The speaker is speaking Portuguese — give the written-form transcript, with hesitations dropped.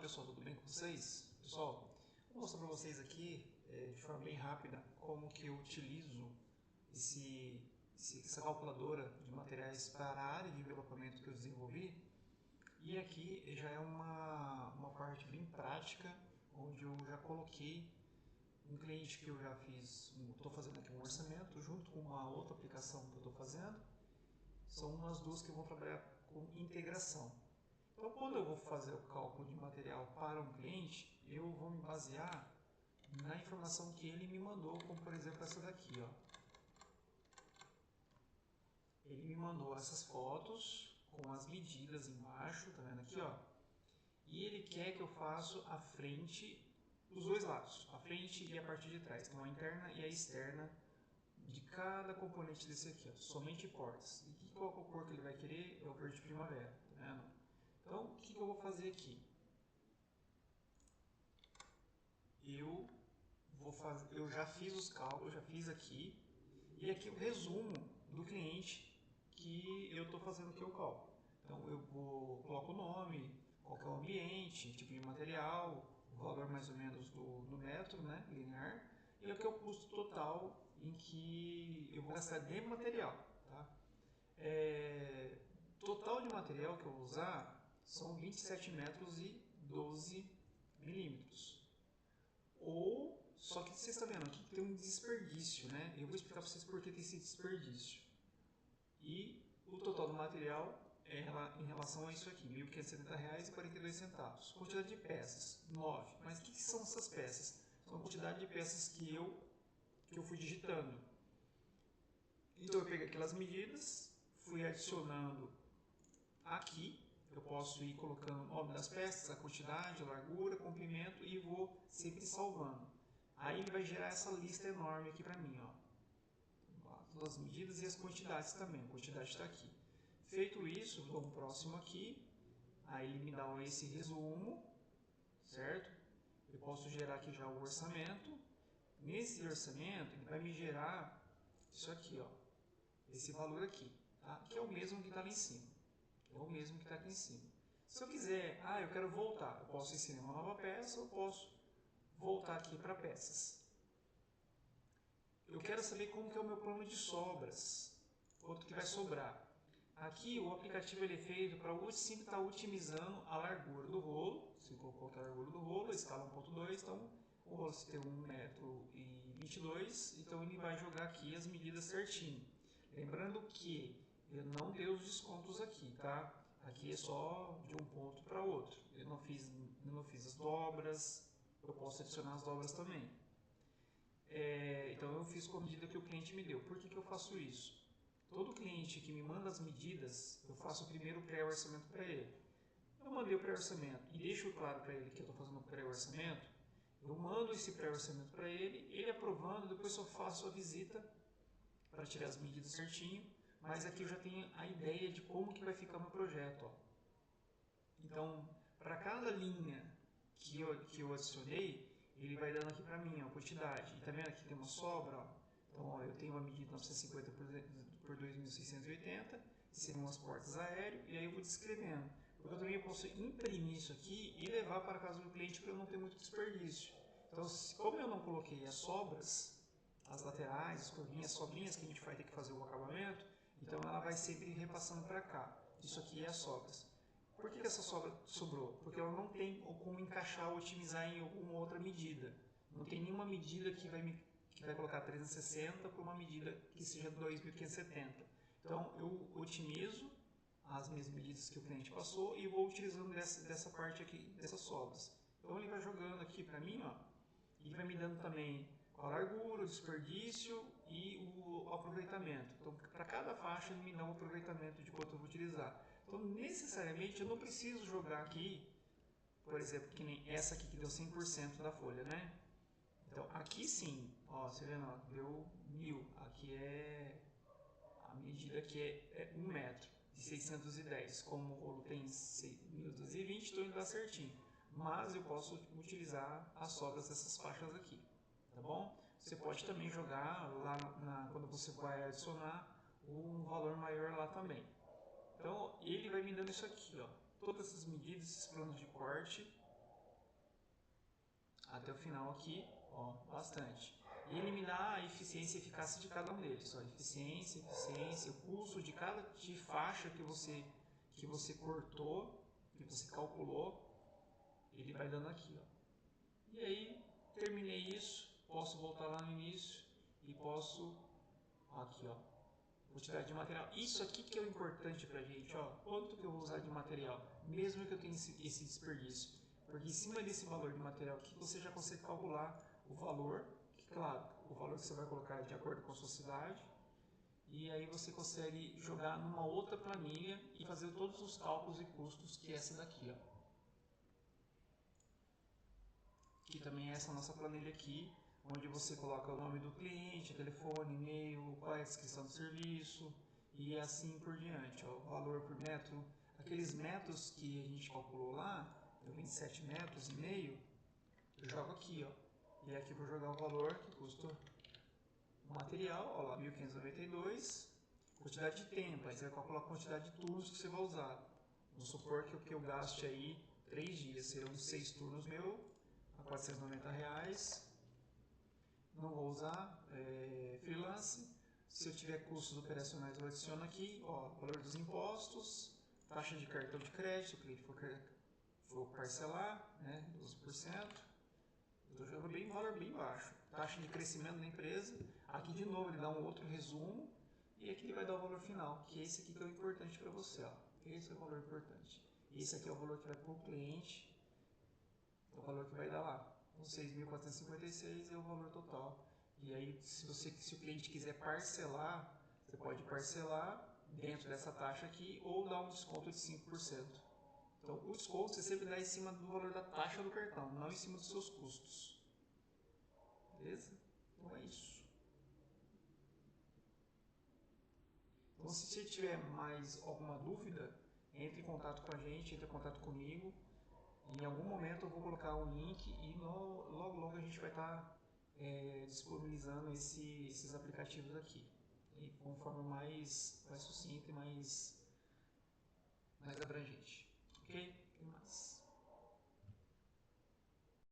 pessoal, tudo bem com vocês? Pessoal, vou mostrar para vocês aqui de forma bem rápida como que eu utilizo essa calculadora de materiais para a área de envelopamento que eu desenvolvi. E aqui já é uma parte bem prática, onde eu já coloquei um cliente que eu já fiz, estou fazendo aqui um orçamento junto com uma outra aplicação que eu estou fazendo. São umas duas que vão trabalhar com integração. Então, quando eu vou fazer o cálculo de material para um cliente, eu vou me basear na informação que ele me mandou, como por exemplo essa daqui, ó. Ele me mandou essas fotos com as medidas embaixo, tá vendo aqui, ó? E ele quer que eu faça a frente, os dois lados, a frente e a parte de trás, então a interna e a externa de cada componente desse aqui, ó, somente portas. E qual é a cor que ele vai querer? É o verde primavera, tá vendo? Então, o que eu vou fazer aqui? Eu já fiz os cálculos, já fiz aqui, e aqui o resumo do cliente que eu estou fazendo aqui o cálculo. Então, coloco o nome, qual que é o ambiente, tipo de material, o valor mais ou menos do metro, né, linear, e aqui é o custo total em que eu vou gastar de material. Tá? Total de material que eu vou usar são 27 metros e 12 milímetros. Só que vocês estão vendo aqui que tem um desperdício, né? Eu vou explicar para vocês por que tem esse desperdício. E o total do material é em relação a isso aqui, R$ 1.570,42. Quantidade de peças, 9. Mas o que são essas peças? São a quantidade de peças que eu fui digitando. Então eu peguei aquelas medidas, fui adicionando aqui. Eu posso ir colocando o nome das peças, a quantidade, a largura, comprimento e vou sempre salvando. Aí ele vai gerar essa lista enorme aqui para mim, ó. As medidas e as quantidades também. A quantidade está aqui. Feito isso, vou um próximo aqui. Aí ele me dá esse resumo, certo? Eu posso gerar aqui já o orçamento. Nesse orçamento, ele vai me gerar isso aqui, ó. Esse valor aqui, tá? Que é o mesmo que está lá em cima. É o mesmo que está aqui em cima. Se eu quiser, eu quero voltar, eu posso inserir uma nova peça, eu posso voltar aqui para peças. Eu quero saber como que é o meu plano de sobras, quanto que vai sobrar. Aqui o aplicativo ele é feito para sempre estar otimizando a largura do rolo. Você colocou aqui a largura do rolo, a escala 1.2, então o rolo se tem 1,22 m, então ele vai jogar aqui as medidas certinho. Lembrando que eu não dei os descontos aqui, tá? Aqui é só de um ponto para outro. Eu não fiz as dobras, eu posso adicionar as dobras também. Então eu fiz com a medida que o cliente me deu. Por que eu faço isso? Todo cliente que me manda as medidas, eu faço o primeiro pré-orçamento para ele. Eu mandei o pré-orçamento e deixo claro para ele que eu estou fazendo o pré-orçamento. Eu mando esse pré-orçamento para ele aprovando, depois eu faço a visita para tirar as medidas certinho. Mas aqui eu já tenho a ideia de como que vai ficar o meu projeto. Ó. Então, para cada linha que eu adicionei, ele vai dando aqui para mim a quantidade. E tá vendo aqui tem uma sobra? Ó. Então, ó, eu tenho uma medida 950 por 2.680, seriam as portas aéreas, e aí eu vou descrevendo. Porque eu também posso imprimir isso aqui e levar para a casa do cliente para eu não ter muito desperdício. Então, como eu não coloquei as sobras, as laterais, as curvinhas, as sobrinhas que a gente vai ter que fazer o acabamento, então ela vai sempre repassando para cá. Isso aqui é as sobras. Por que essa sobra sobrou? Porque ela não tem como encaixar ou otimizar em alguma outra medida. Não tem nenhuma medida que vai colocar 360 por uma medida que seja 2.570. Então eu otimizo as minhas medidas que o cliente passou e vou utilizando dessa parte aqui, dessas sobras. Então ele vai jogando aqui para mim, ó, e vai me dando também a largura, o desperdício e o aproveitamento. Então, para cada faixa ele me dá um aproveitamento de quanto eu vou utilizar. Então, necessariamente, eu não preciso jogar aqui, por exemplo, que nem essa aqui que deu 100% da folha, né? Então, aqui sim, ó, você vendo, ó, deu 1.000. Aqui é a medida que é 1 metro de 610. Como o rolo tem 1.220, então ele dá certinho. Mas eu posso utilizar as sobras dessas faixas aqui. Tá bom? Você pode também jogar lá quando você vai adicionar um valor maior lá também. Então ele vai me dando isso aqui, ó, todas essas medidas, esses planos de corte até o final aqui, ó, bastante. E eliminar a eficiência e eficácia de cada um deles. Ó, eficiência, o custo de cada faixa que você cortou, que você calculou, ele vai dando aqui. Ó. E aí, terminei isso, posso voltar lá no início e posso, aqui ó, quantidade de material. Isso aqui que é o importante pra gente, ó, quanto que eu vou usar de material, mesmo que eu tenha esse desperdício. Porque em cima desse valor de material aqui, você já consegue calcular o valor, que, claro, o valor que você vai colocar de acordo com a sua cidade, e aí você consegue jogar numa outra planilha e fazer todos os cálculos e custos, que é essa daqui, ó. Que também é essa nossa planilha aqui, onde você coloca o nome do cliente, telefone, e-mail, qual é a descrição do serviço e assim por diante. Ó, o valor por metro, aqueles metros que a gente calculou lá, deu 27 metros e meio, eu jogo aqui, ó. E aqui eu vou jogar o valor que custa o material, ó lá, 1.592, quantidade de tempo, aí você vai calcular a quantidade de turnos que você vai usar. Vamos supor que o que eu gaste aí 3 dias, serão 6 turnos meu, a R$490. Não vou usar freelance. Se eu tiver custos operacionais, eu adiciono aqui, ó, valor dos impostos, taxa de cartão de crédito, se o cliente for parcelar, né, 12%. Eu jogo bem valor bem baixo. Taxa de crescimento da empresa. Aqui de novo ele dá um outro resumo e aqui ele vai dar o valor final, que é esse aqui que é o importante para você, ó. Esse é o valor importante. Esse aqui é o valor que vai para o cliente, é o valor que vai dar lá. Então, 6.456 é o valor total. E aí, se o cliente quiser parcelar, você pode parcelar dentro dessa taxa aqui ou dar um desconto de 5%. Então, o desconto você sempre dá em cima do valor da taxa do cartão, não em cima dos seus custos. Beleza? Então é isso. Então, se você tiver mais alguma dúvida, entre em contato com a gente, entre em contato comigo. Em algum momento eu vou colocar um link e logo a gente vai estar disponibilizando esses aplicativos aqui. E com forma mais sucinta e mais abrangente. Ok? Tem mais.